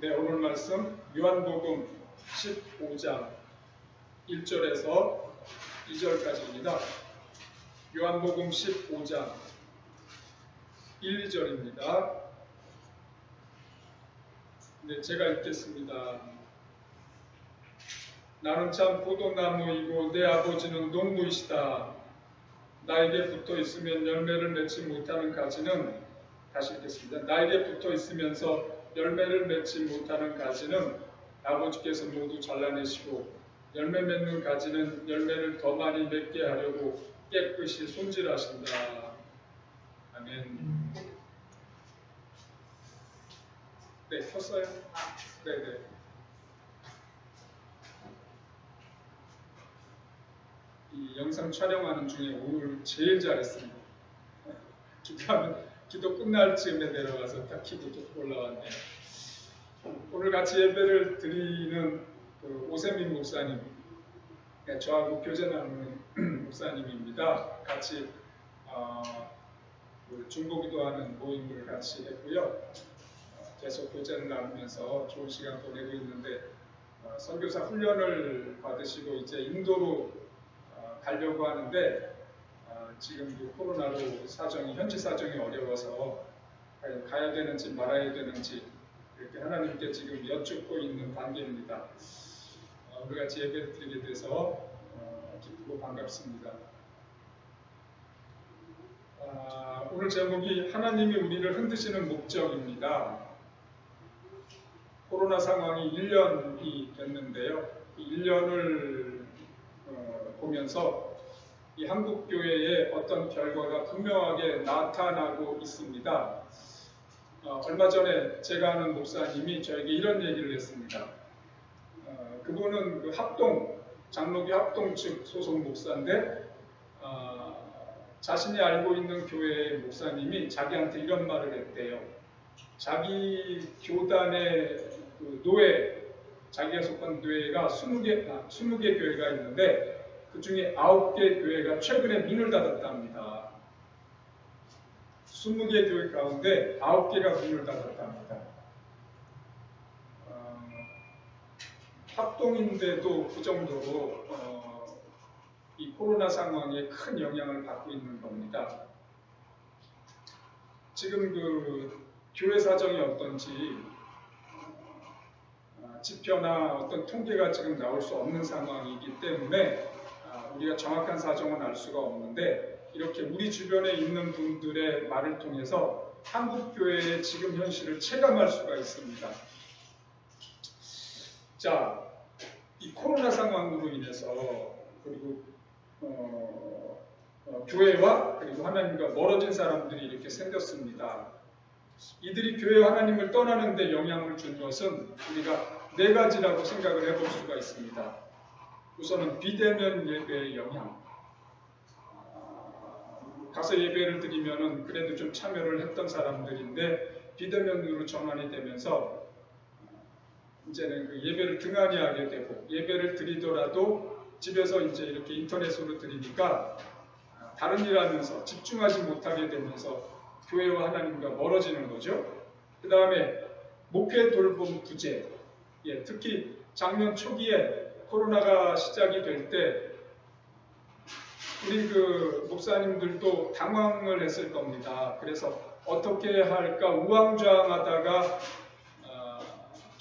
네, 오늘 말씀 요한복음 15장 1절에서 2절까지입니다. 요한복음 15장 1, 2절입니다. 네, 제가 읽겠습니다. 나는 참 포도나무이고 내 아버지는 농부이시다. 나에게 붙어 있으면 열매를 맺지 못하는 가지는, 다시 읽겠습니다. 나에게 붙어 있으면서 열매를 맺지 못하는 가지는 아버지께서 모두 잘라내시고 열매 맺는 가지는 열매를 더 많이 맺게 하려고 깨끗이 손질하신다. 아멘. 네, 켰어요? 네네. 이 영상 촬영하는 중에 오늘 제일 잘했습니다. 기도 끝날 즈음에 내려가서 딱 키도 또 올라왔네요. 오늘 같이 예배를 드리는 오세민 목사님, 네, 저하고 교제 나누는 목사님입니다. 같이 중보기도하는 모임을 같이 했고요. 계속 교제를 나누면서 좋은 시간 보내고 있는데 선교사 훈련을 받으시고 이제 인도로 가려고 하는데 지금 코로나로 현지 사정이 어려워서 과연 가야 되는지 말아야 되는지 이렇게 하나님께 지금 여쭙고 있는 단계입니다. 우리 같이 예배를 드리게 돼서 기쁘고 반갑습니다. 오늘 제목이 하나님이 우리를 흔드시는 목적입니다. 코로나 상황이 1년이 됐는데요. 1년을 보면서 이 한국교회에 어떤 결과가 분명하게 나타나고 있습니다. 얼마 전에 제가 아는 목사님이 저에게 이런 얘기를 했습니다. 그분은 장로교 합동 측 소속 목사인데 자신이 알고 있는 교회의 목사님이 자기한테 이런 말을 했대요. 자기 교단의 자기가 속한 교회가 20개 교회가 있는데 그 중에 9개 교회가 최근에 문을 닫았답니다. 20개 교회 가운데 9개가 문을 닫았답니다. 합동인데도 그 정도로 이 코로나 상황에 큰 영향을 받고 있는 겁니다. 지금 교회 사정이 어떤지 지표나 어떤 통계가 지금 나올 수 없는 상황이기 때문에 우리가 정확한 사정은 알 수가 없는데 이렇게 우리 주변에 있는 분들의 말을 통해서 한국교회의 지금 현실을 체감할 수가 있습니다. 자, 이 코로나 상황으로 인해서 그리고 교회와 그리고 하나님과 멀어진 사람들이 이렇게 생겼습니다. 이들이 교회와 하나님을 떠나는데 영향을 준 것은 우리가 4가지라고 생각을 해볼 수가 있습니다. 우선은 비대면 예배의 영향. 가서 예배를 드리면은 그래도 좀 참여를 했던 사람들인데 비대면으로 전환이 되면서 이제는 그 예배를 등한히 하게 되고 예배를 드리더라도 집에서 이제 이렇게 인터넷으로 드리니까 다른 일 하면서 집중하지 못하게 되면서 교회와 하나님과 멀어지는 거죠. 그 다음에 목회 돌봄 부재. 특히 작년 초기에 코로나가 시작이 될 때 우리 목사님들도 당황을 했을 겁니다. 그래서 어떻게 할까 우왕좌왕하다가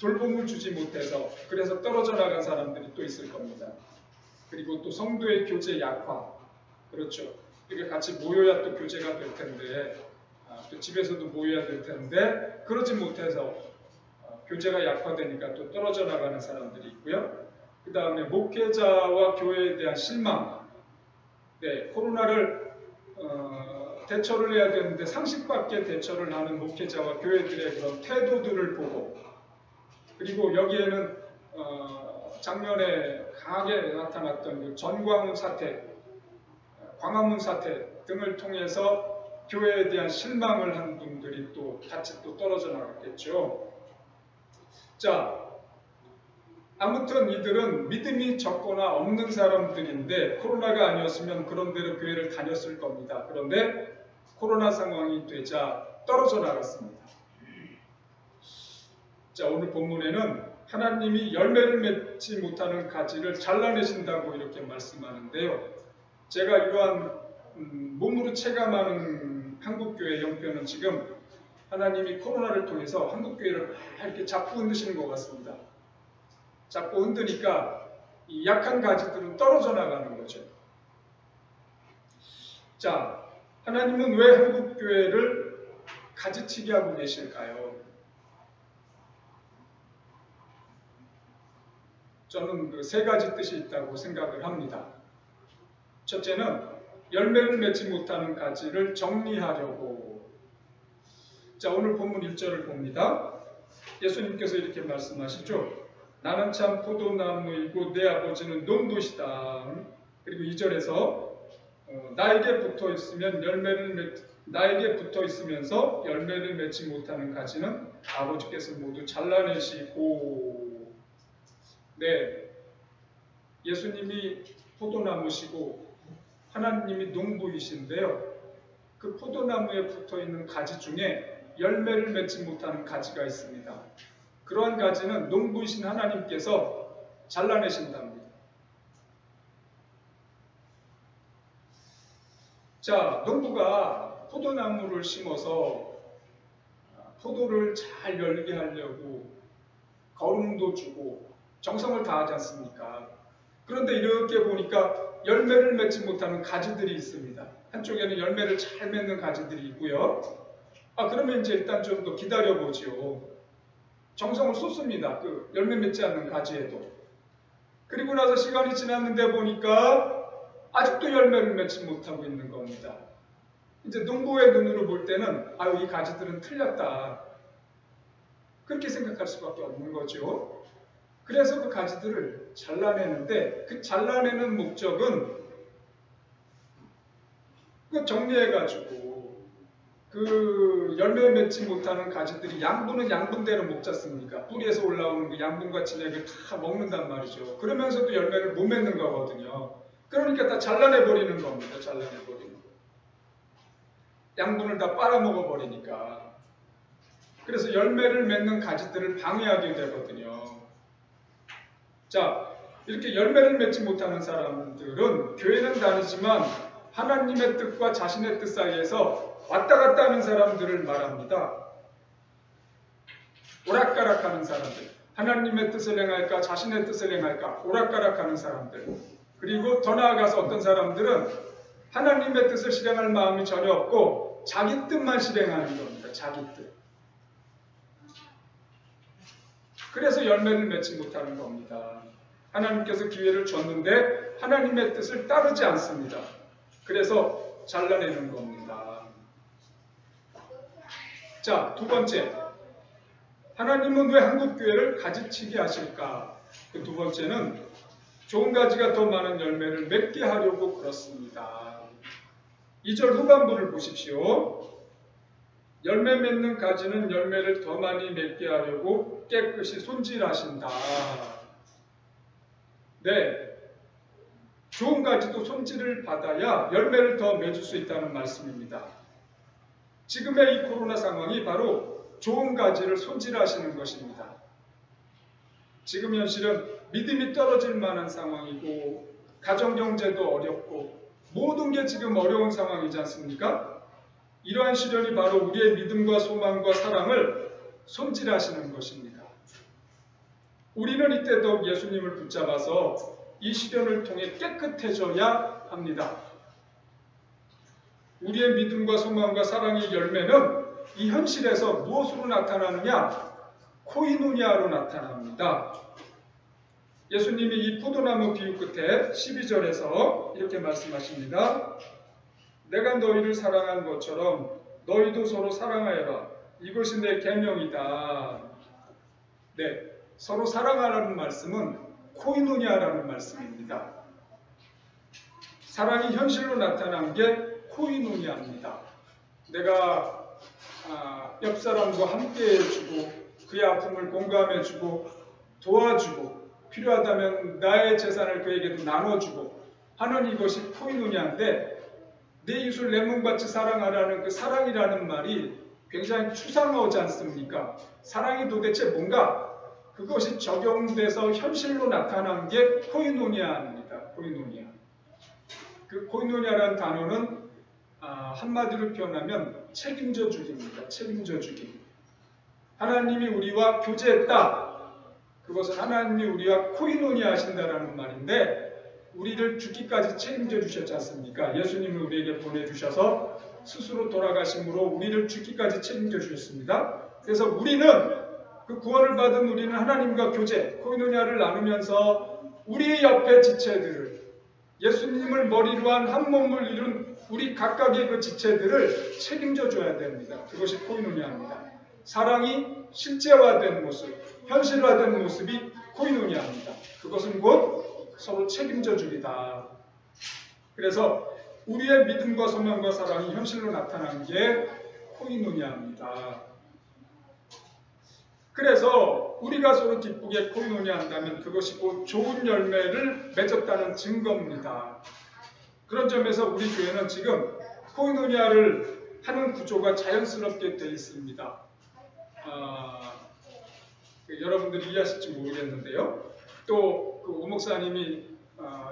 돌봄을 주지 못해서 그래서 떨어져 나간 사람들이 또 있을 겁니다. 그리고 또 성도의 교제 약화. 그렇죠. 이게 같이 모여야 또 교제가 될 텐데 또 집에서도 모여야 될 텐데 그러지 못해서 교제가 약화되니까 또 떨어져 나가는 사람들이 있고요. 그 다음에 목회자와 교회에 대한 실망. 네, 코로나를 대처를 해야 되는데 상식밖에 대처를 하는 목회자와 교회들의 그런 태도들을 보고 그리고 여기에는 작년에 강하게 나타났던 그 전광훈 사태, 광화문 사태 등을 통해서 교회에 대한 실망을 한 분들이 또 같이 또 떨어져 나갔겠죠. 자, 아무튼 이들은 믿음이 적거나 없는 사람들인데 코로나가 아니었으면 그런 대로 교회를 다녔을 겁니다. 그런데 코로나 상황이 되자 떨어져 나갔습니다. 자, 오늘 본문에는 하나님이 열매를 맺지 못하는 가지를 잘라내신다고 이렇게 말씀하는데요. 제가 이러한 몸으로 체감하는 한국교회 형편은 지금 하나님이 코로나를 통해서 한국교회를 이렇게 잡고 흔드시는 것 같습니다. 잡고 흔드니까 이 약한 가지들은 떨어져 나가는 거죠. 자, 하나님은 왜 한국교회를 가지치기 하고 계실까요? 저는 그 세 가지 뜻이 있다고 생각을 합니다. 첫째는 열매를 맺지 못하는 가지를 정리하려고. 자, 오늘 본문 1절을 봅니다. 예수님께서 이렇게 말씀하시죠. 나는 참 포도나무이고 내 아버지는 농부시다. 그리고 2절에서 나에게 붙어 있으면서 열매를 맺지 못하는 가지는 아버지께서 모두 잘라내시고. 네, 예수님이 포도나무시고 하나님이 농부이신데요. 그 포도나무에 붙어 있는 가지 중에 열매를 맺지 못하는 가지가 있습니다. 그러한 가지는 농부이신 하나님께서 잘라내신답니다. 자, 농부가 포도나무를 심어서 포도를 잘 열게 하려고 거름도 주고 정성을 다하지 않습니까? 그런데 이렇게 보니까 열매를 맺지 못하는 가지들이 있습니다. 한쪽에는 열매를 잘 맺는 가지들이 있고요. 그러면 이제 일단 좀 더 기다려보지요. 정성을 쏟습니다. 그 열매 맺지 않는 가지에도. 그리고 나서 시간이 지났는데 보니까 아직도 열매를 맺지 못하고 있는 겁니다. 이제 농부의 눈으로 볼 때는 이 가지들은 틀렸다. 그렇게 생각할 수밖에 없는 거죠. 그래서 그 가지들을 잘라내는데 그 잘라내는 목적은 그 정리해가지고 그 열매 맺지 못하는 가지들이 양분은 양분대로 못 잡습니까? 뿌리에서 올라오는 그 양분과 진액을 다 먹는단 말이죠. 그러면서도 열매를 못 맺는 거거든요. 그러니까 다 잘라내버리는 겁니다. 잘라내버리는 거. 양분을 다 빨아먹어버리니까. 그래서 열매를 맺는 가지들을 방해하게 되거든요. 자, 이렇게 열매를 맺지 못하는 사람들은 교회는 다니지만 하나님의 뜻과 자신의 뜻 사이에서 왔다 갔다 하는 사람들을 말합니다. 오락가락하는 사람들, 하나님의 뜻을 행할까 자신의 뜻을 행할까 오락가락하는 사람들. 그리고 더 나아가서 어떤 사람들은 하나님의 뜻을 실행할 마음이 전혀 없고 자기 뜻만 실행하는 겁니다. 자기 뜻. 그래서 열매를 맺지 못하는 겁니다. 하나님께서 기회를 줬는데 하나님의 뜻을 따르지 않습니다. 그래서 잘라내는 겁니다. 자, 두 번째. 하나님은 왜 한국교회를 가지치기 하실까? 그 두 번째는 좋은 가지가 더 많은 열매를 맺게 하려고 그렇습니다. 2절 후반부를 보십시오. 열매 맺는 가지는 열매를 더 많이 맺게 하려고 깨끗이 손질하신다. 네, 좋은 가지도 손질을 받아야 열매를 더 맺을 수 있다는 말씀입니다. 지금의 이 코로나 상황이 바로 좋은 가지를 손질하시는 것입니다. 지금 현실은 믿음이 떨어질 만한 상황이고 가정경제도 어렵고 모든 게 지금 어려운 상황이지 않습니까? 이러한 시련이 바로 우리의 믿음과 소망과 사랑을 손질하시는 것입니다. 우리는 이때 더욱 예수님을 붙잡아서 이 시련을 통해 깨끗해져야 합니다. 우리의 믿음과 소망과 사랑의 열매는 이 현실에서 무엇으로 나타나느냐? 코이노니아로 나타납니다. 예수님이 이 포도나무 비유 끝에 12절에서 이렇게 말씀하십니다. 내가 너희를 사랑한 것처럼 너희도 서로 사랑하여라. 이것이 내 계명이다. 네, 서로 사랑하라는 말씀은 코이노니아라는 말씀입니다. 사랑이 현실로 나타난 게 코이노니아입니다. 내가 옆 사람과 함께 해주고 그의 아픔을 공감해주고 도와주고 필요하다면 나의 재산을 그에게도 나눠주고 하는 이것이 코이노니아인데 내 이웃을 내 몸같이 사랑하라는 그 사랑이라는 말이 굉장히 추상어지 않습니까? 사랑이 도대체 뭔가? 그것이 적용돼서 현실로 나타난 게 코이노니아입니다. 코이노니아. 그 코이노니아라는 단어는 한마디로 표현하면 책임져 주기입니다. 책임져 주기. 하나님이 우리와 교제했다. 그것은 하나님이 우리와 코이노니아 하신다라는 말인데 우리를 죽기까지 책임져 주셨지 않습니까? 예수님을 우리에게 보내주셔서 스스로 돌아가심으로 우리를 죽기까지 책임져 주셨습니다. 그래서 우리는 그 구원을 받은 우리는 하나님과 교제, 코이노니아를 나누면서 우리 옆에 지체들을 예수님을 머리로 한 한 몸을 이룬 우리 각각의 그 지체들을 책임져 줘야 됩니다. 그것이 코이노니아입니다. 사랑이 실제화된 모습, 현실화된 모습이 코이노니아입니다. 그것은 곧 서로 책임져 주기다. 그래서 우리의 믿음과 소망과 사랑이 현실로 나타난 게 코이노니아입니다. 그래서 우리가 서로 기쁘게 코이노니아 한다면 그것이 곧 좋은 열매를 맺었다는 증거입니다. 그런 점에서 우리 교회는 지금 코이노니아를 하는 구조가 자연스럽게 되어 있습니다. 여러분들이 이해하실지 모르겠는데요. 또 그 오 목사님이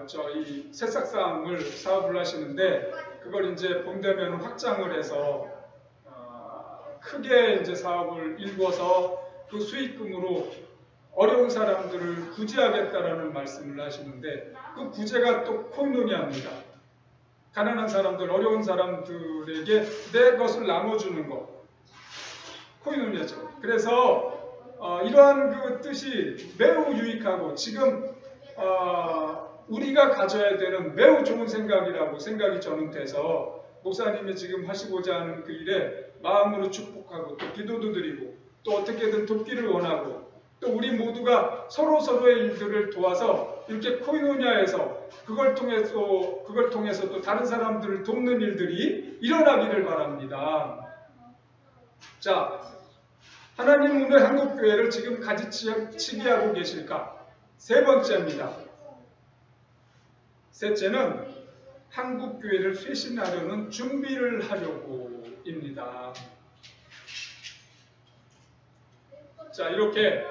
저희 새싹상을 사업을 하시는데 그걸 이제 봄 되면 확장을 해서 크게 이제 사업을 일궈서 그 수익금으로 어려운 사람들을 구제하겠다라는 말씀을 하시는데 그 구제가 또 코이노니아입니다. 가난한 사람들, 어려운 사람들에게 내 것을 나눠주는 것. 코이노니아죠. 그래서 이러한 그 뜻이 매우 유익하고 지금 우리가 가져야 되는 매우 좋은 생각이라고 생각이 저는 돼서 목사님이 지금 하시고자 하는 그 일에 마음으로 축복하고 또 기도도 드리고 또 어떻게든 돕기를 원하고 또 우리 모두가 서로서로의 일들을 도와서 이렇게 코이노니아에서 그걸 통해서 또 다른 사람들을 돕는 일들이 일어나기를 바랍니다. 자, 하나님은 왜 한국교회를 지금 가지치기 하고 계실까? 세 번째입니다. 셋째는 한국교회를 쇄신하려는 준비를 하려고입니다. 자, 이렇게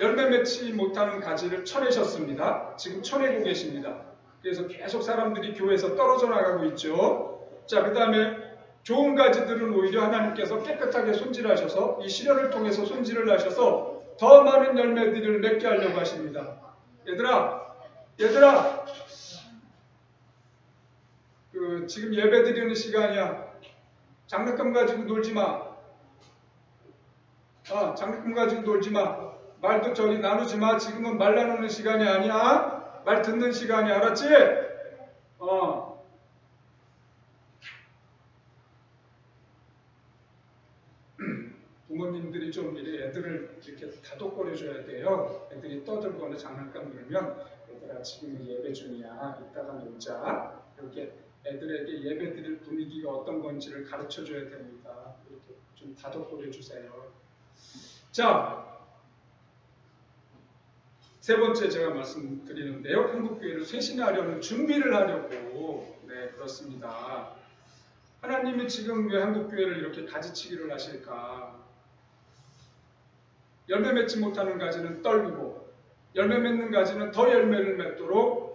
열매 맺지 못하는 가지를 쳐내셨습니다. 지금 쳐내고 계십니다. 그래서 계속 사람들이 교회에서 떨어져 나가고 있죠. 자, 그 다음에 좋은 가지들은 오히려 하나님께서 깨끗하게 손질하셔서 이 시련을 통해서 손질을 하셔서 더 많은 열매들을 맺게 하려고 하십니다. 얘들아 지금 예배 드리는 시간이야. 장난감 가지고 놀지 마. 장난감 가지고 놀지 마. 말도 저리 나누지 마. 지금은 말 나누는 시간이 아니야. 말 듣는 시간이 알았지? 부모님들이 좀 애들을 이렇게 다독거려줘야 돼요. 애들이 떠들거나 장난감 놀면 얘들아 지금 예배 중이야. 이따가 놀자. 이렇게 애들에게 예배 드릴 분위기가 어떤 건지를 가르쳐줘야 됩니다. 이렇게 좀 다독거려주세요. 자, 세 번째 제가 말씀드리는데요. 한국교회를 쇄신하려는 준비를 하려고 그렇습니다. 하나님이 지금 왜 한국교회를 이렇게 가지치기를 하실까? 열매 맺지 못하는 가지는 떨구고 열매 맺는 가지는 더 열매를 맺도록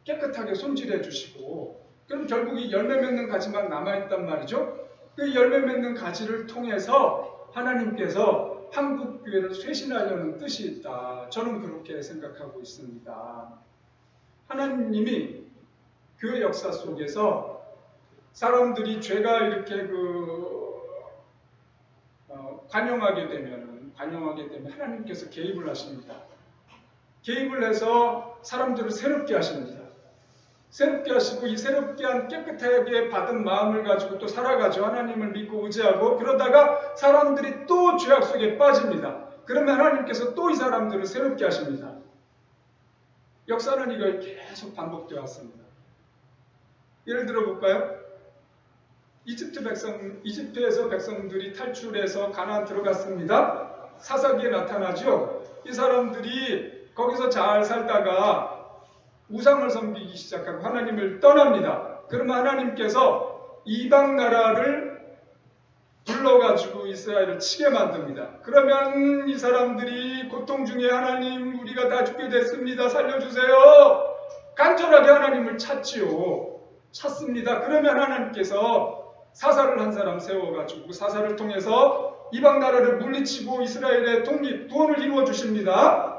깨끗하게 손질해 주시고 그럼 결국 이 열매 맺는 가지만 남아있단 말이죠. 그 열매 맺는 가지를 통해서 하나님께서 한국교회를 쇄신하려는 뜻이 있다. 저는 그렇게 생각하고 있습니다. 하나님이 교회 역사 속에서 사람들이 죄가 이렇게 관영하게 되면 하나님께서 개입을 하십니다. 개입을 해서 사람들을 새롭게 하십니다. 새롭게 하시고 이 새롭게 한 깨끗하게 받은 마음을 가지고 또 살아가죠. 하나님을 믿고 의지하고 그러다가 사람들이 또 죄악 속에 빠집니다. 그러면 하나님께서 또 이 사람들을 새롭게 하십니다. 역사는 이걸 계속 반복되어 왔습니다. 예를 들어 볼까요? 이집트에서 백성들이 탈출해서 가나안 들어갔습니다. 사사기에 나타나죠. 이 사람들이 거기서 잘 살다가 우상을 섬기기 시작하고 하나님을 떠납니다. 그러면 하나님께서 이방 나라를 불러가지고 이스라엘을 치게 만듭니다. 그러면 이 사람들이 고통 중에 하나님 우리가 다 죽게 됐습니다. 살려주세요. 간절하게 하나님을 찾지요. 찾습니다. 그러면 하나님께서 사사를 한 사람 세워가지고 그 사사를 통해서 이방 나라를 물리치고 이스라엘의 독립, 구원을 이루어 주십니다.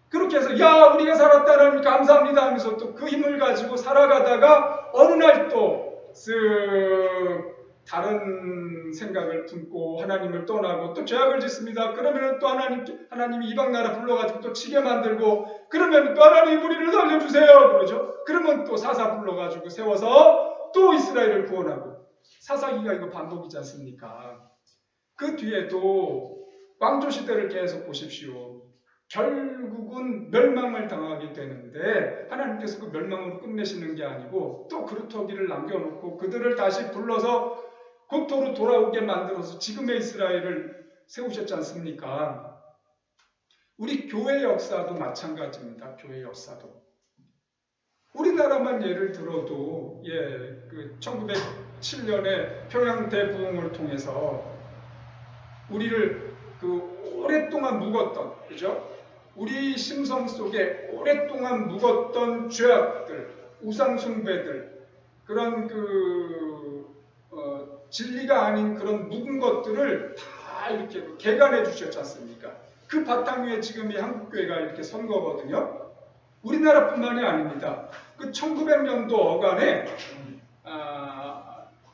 그렇게 해서 야 우리가 살았다는 감사합니다 하면서 또 그 힘을 가지고 살아가다가 어느 날 또 쓱 다른 생각을 품고 하나님을 떠나고 또 죄악을 짓습니다. 그러면 또 하나님이 이방 나라 불러가지고 또 치게 만들고 그러면 또 하나님 우리를 살려주세요 그러죠. 그러면 또 사사 불러가지고 세워서 또 이스라엘을 구원하고 사사기가 이거 반복이지 않습니까? 그 뒤에도 왕조 시대를 계속 보십시오. 결국은 멸망을 당하게 되는데 하나님께서 그 멸망으로 끝내시는 게 아니고 또 그루터기를 남겨놓고 그들을 다시 불러서 고토로 돌아오게 만들어서 지금의 이스라엘을 세우셨지 않습니까? 우리 교회 역사도 마찬가지입니다. 교회 역사도. 우리나라만 예를 들어도 그 1907년에 평양 대부흥을 통해서 우리를 그 오랫동안 묵었던 그죠? 우리 심성 속에 오랫동안 묵었던 죄악들, 우상숭배들, 그런 진리가 아닌 그런 묵은 것들을 다 이렇게 개간해 주셨지 않습니까? 그 바탕 위에 지금 이 한국교회가 이렇게 선 거거든요. 우리나라뿐만이 아닙니다. 그 1900년도 어간에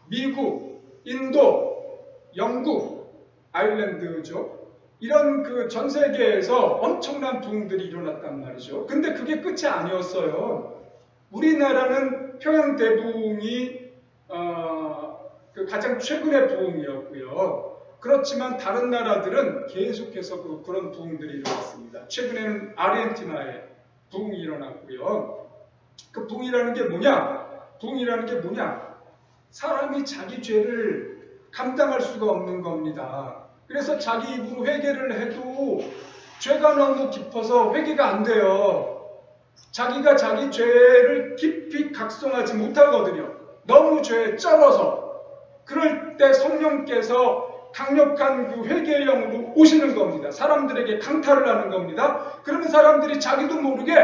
미국, 인도, 영국, 아일랜드죠. 이런 그 전 세계에서 엄청난 부흥들이 일어났단 말이죠. 근데 그게 끝이 아니었어요. 우리나라는 평양 대부흥이 그 가장 최근의 부흥이었고요. 그렇지만 다른 나라들은 계속해서 그런 부흥들이 일어났습니다. 최근에는 아르헨티나에 부흥이 일어났고요. 그 부흥이라는 게 뭐냐? 사람이 자기 죄를 감당할 수가 없는 겁니다. 그래서 자기 입으로 회개를 해도 죄가 너무 깊어서 회개가 안 돼요. 자기가 자기 죄를 깊이 각성하지 못하거든요. 너무 죄에 쩔어서. 그럴 때 성령께서 강력한 그 회개의 영으로 오시는 겁니다. 사람들에게 강탈을 하는 겁니다. 그러면 사람들이 자기도 모르게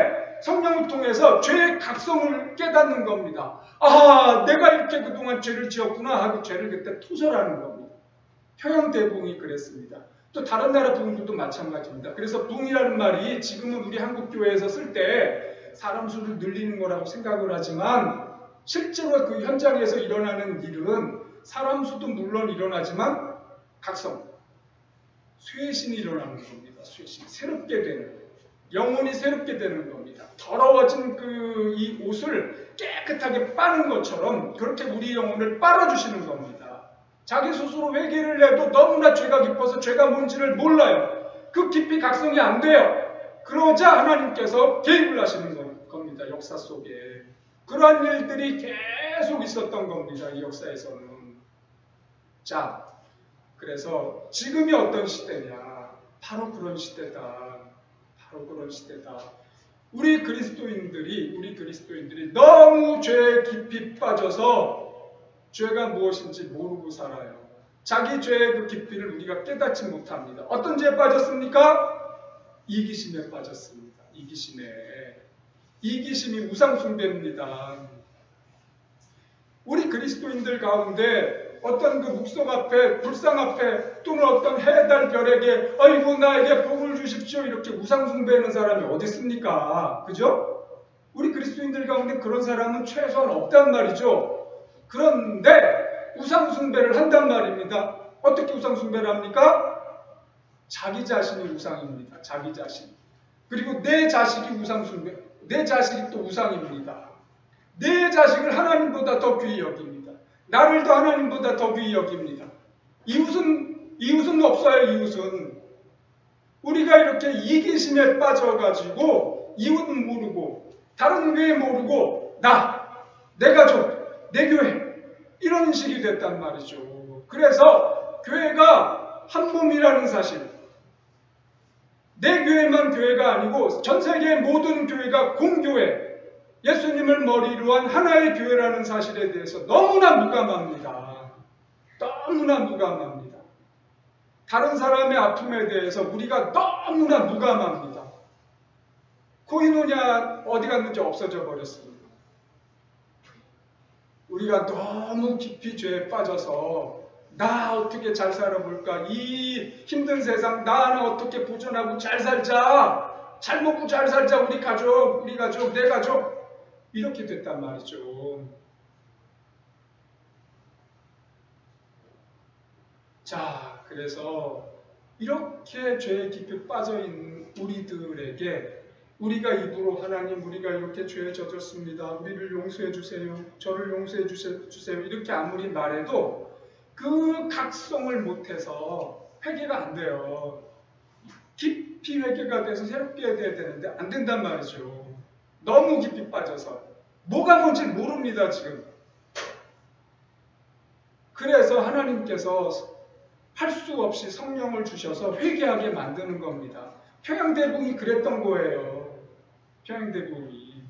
성령을 통해서 죄의 각성을 깨닫는 겁니다. 아, 내가 이렇게 그동안 죄를 지었구나 하고 죄를 그때 토설하는 겁니다. 평양 대부흥이 그랬습니다. 또 다른 나라 부흥들도 마찬가지입니다. 그래서 부흥이라는 말이 지금은 우리 한국교회에서 쓸 때 사람 수를 늘리는 거라고 생각을 하지만 실제로 그 현장에서 일어나는 일은 사람 수도 물론 일어나지만 각성, 쇄신이 일어나는 겁니다. 쇄신, 새롭게 되는, 영혼이 새롭게 되는 겁니다. 더러워진 이 옷을 깨끗하게 빠는 것처럼 그렇게 우리 영혼을 빨아주시는 겁니다. 자기 스스로 회개를 해도 너무나 죄가 깊어서 죄가 뭔지를 몰라요. 그 깊이 각성이 안 돼요. 그러자 하나님께서 개입을 하시는 겁니다. 역사 속에. 그러한 일들이 계속 있었던 겁니다. 이 역사에서는. 자, 그래서 지금이 어떤 시대냐? 바로 그런 시대다. 바로 그런 시대다. 우리 그리스도인들이 너무 죄에 깊이 빠져서 죄가 무엇인지 모르고 살아요. 자기 죄의 그 깊이를 우리가 깨닫지 못합니다. 어떤 죄에 빠졌습니까? 이기심에 빠졌습니다. 이기심이 우상숭배입니다. 우리 그리스도인들 가운데 어떤 그 묵석 앞에, 불상 앞에 또는 어떤 해, 달, 별에게 아이고 나에게 복을 주십시오 이렇게 우상숭배하는 사람이 어디 있습니까? 그죠? 우리 그리스도인들 가운데 그런 사람은 최소한 없단 말이죠. 그런데 우상숭배를 한단 말입니다. 어떻게 우상숭배를 합니까? 자기 자신이 우상입니다. 자기 자신. 그리고 내 자식이 우상숭배, 내 자식이 또 우상입니다. 내 자식을 하나님보다 더 귀히 여깁니다. 나를 더 하나님보다 더 귀히 여깁니다. 이웃은 없어요. 이웃은. 우리가 이렇게 이기심에 빠져가지고 이웃 모르고 다른 교회 모르고 내 가족, 내 교회 이런 식이 됐단 말이죠. 그래서 교회가 한 몸이라는 사실, 내 교회만 교회가 아니고 전 세계의 모든 교회가 공교회, 예수님을 머리로 한 하나의 교회라는 사실에 대해서 너무나 무감합니다. 너무나 무감합니다. 다른 사람의 아픔에 대해서 우리가 너무나 무감합니다. 코이노냐 어디 갔는지 없어져 버렸습니다. 우리가 너무 깊이 죄에 빠져서 나 어떻게 잘 살아볼까? 이 힘든 세상 나 하나 어떻게 보존하고 잘 살자. 잘 먹고 잘 살자. 우리 가족, 내 가족. 이렇게 됐단 말이죠. 자, 그래서 이렇게 죄에 깊이 빠져있는 우리들에게 우리가 입으로 하나님 우리가 이렇게 죄에 젖었습니다. 우리를 용서해 주세요. 저를 용서해 주세요. 이렇게 아무리 말해도 그 각성을 못해서 회개가 안 돼요. 깊이 회개가 돼서 새롭게 돼야 되는데 안 된단 말이죠. 너무 깊이 빠져서 뭐가 뭔지 모릅니다 지금. 그래서 하나님께서 할 수 없이 성령을 주셔서 회개하게 만드는 겁니다. 평양대궁이 그랬던 거예요. 평양대궁이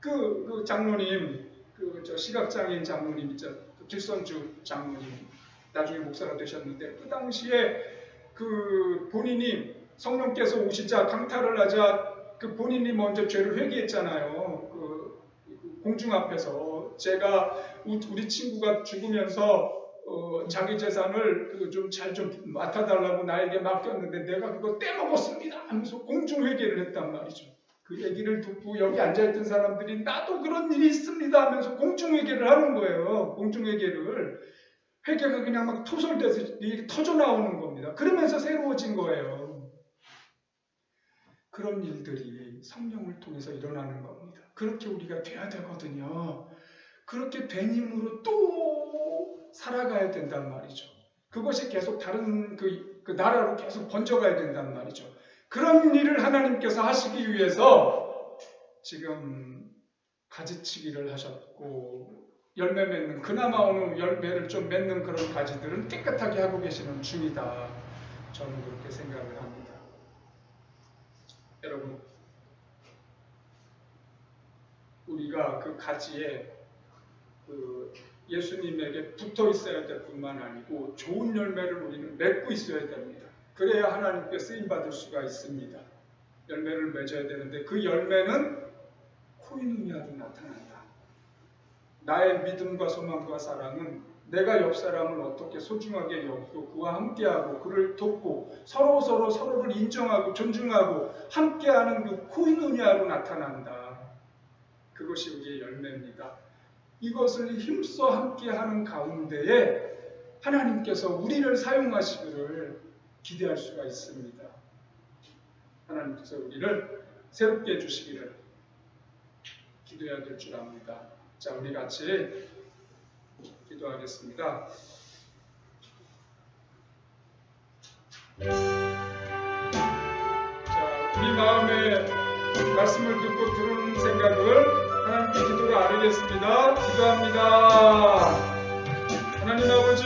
그 장로님, 저 시각장애인 장로님 있죠. 길선주 장로님 나중에 목사가 되셨는데 그 당시에 그 본인이 성령께서 오시자 강탈을 하자 그 본인이 먼저 죄를 회개했잖아요. 그 공중 앞에서 제가 우리 친구가 죽으면서 자기 재산을 좀 잘 좀 맡아달라고 나에게 맡겼는데 내가 그거 떼먹었습니다 하면서 공중 회개를 했단 말이죠. 그 얘기를 듣고 여기 앉아있던 사람들이 나도 그런 일이 있습니다 하면서 공중 회개를 하는 거예요. 공중 회개를. 회개가 그냥 막 토설돼서 이렇게 터져 나오는 겁니다. 그러면서 새로워진 거예요. 그런 일들이 성령을 통해서 일어나는 겁니다. 그렇게 우리가 돼야 되거든요. 그렇게 된 힘으로 또 살아가야 된단 말이죠. 그것이 계속 다른 그 나라로 계속 번져가야 된단 말이죠. 그런 일을 하나님께서 하시기 위해서 지금 가지치기를 하셨고 열매 맺는 그나마 오는 열매를 좀 맺는 그런 가지들은 깨끗하게 하고 계시는 중이다. 저는 그렇게 생각을 합니다. 여러분 우리가 그 가지에 예수님에게 붙어 있어야 될 뿐만 아니고 좋은 열매를 우리는 맺고 있어야 됩니다. 그래야 하나님께 쓰임받을 수가 있습니다. 열매를 맺어야 되는데 그 열매는 코이누니아로 나타난다. 나의 믿음과 소망과 사랑은 내가 옆 사람을 어떻게 소중하게 여기고 그와 함께하고 그를 돕고 서로를 인정하고 존중하고 함께하는 그 코이누니아로 나타난다. 그것이 우리의 열매입니다. 이것을 힘써 함께하는 가운데에 하나님께서 우리를 사용하시기를 기대할 수가 있습니다. 하나님께서 우리를 새롭게 해주시기를 기도해야 될 줄 압니다. 자, 우리 같이 기도하겠습니다. 자, 우리 마음에 말씀을 듣고 들은 생각을 하나님께 기도로 아뢰겠습니다. 기도합니다. 하나님 아버지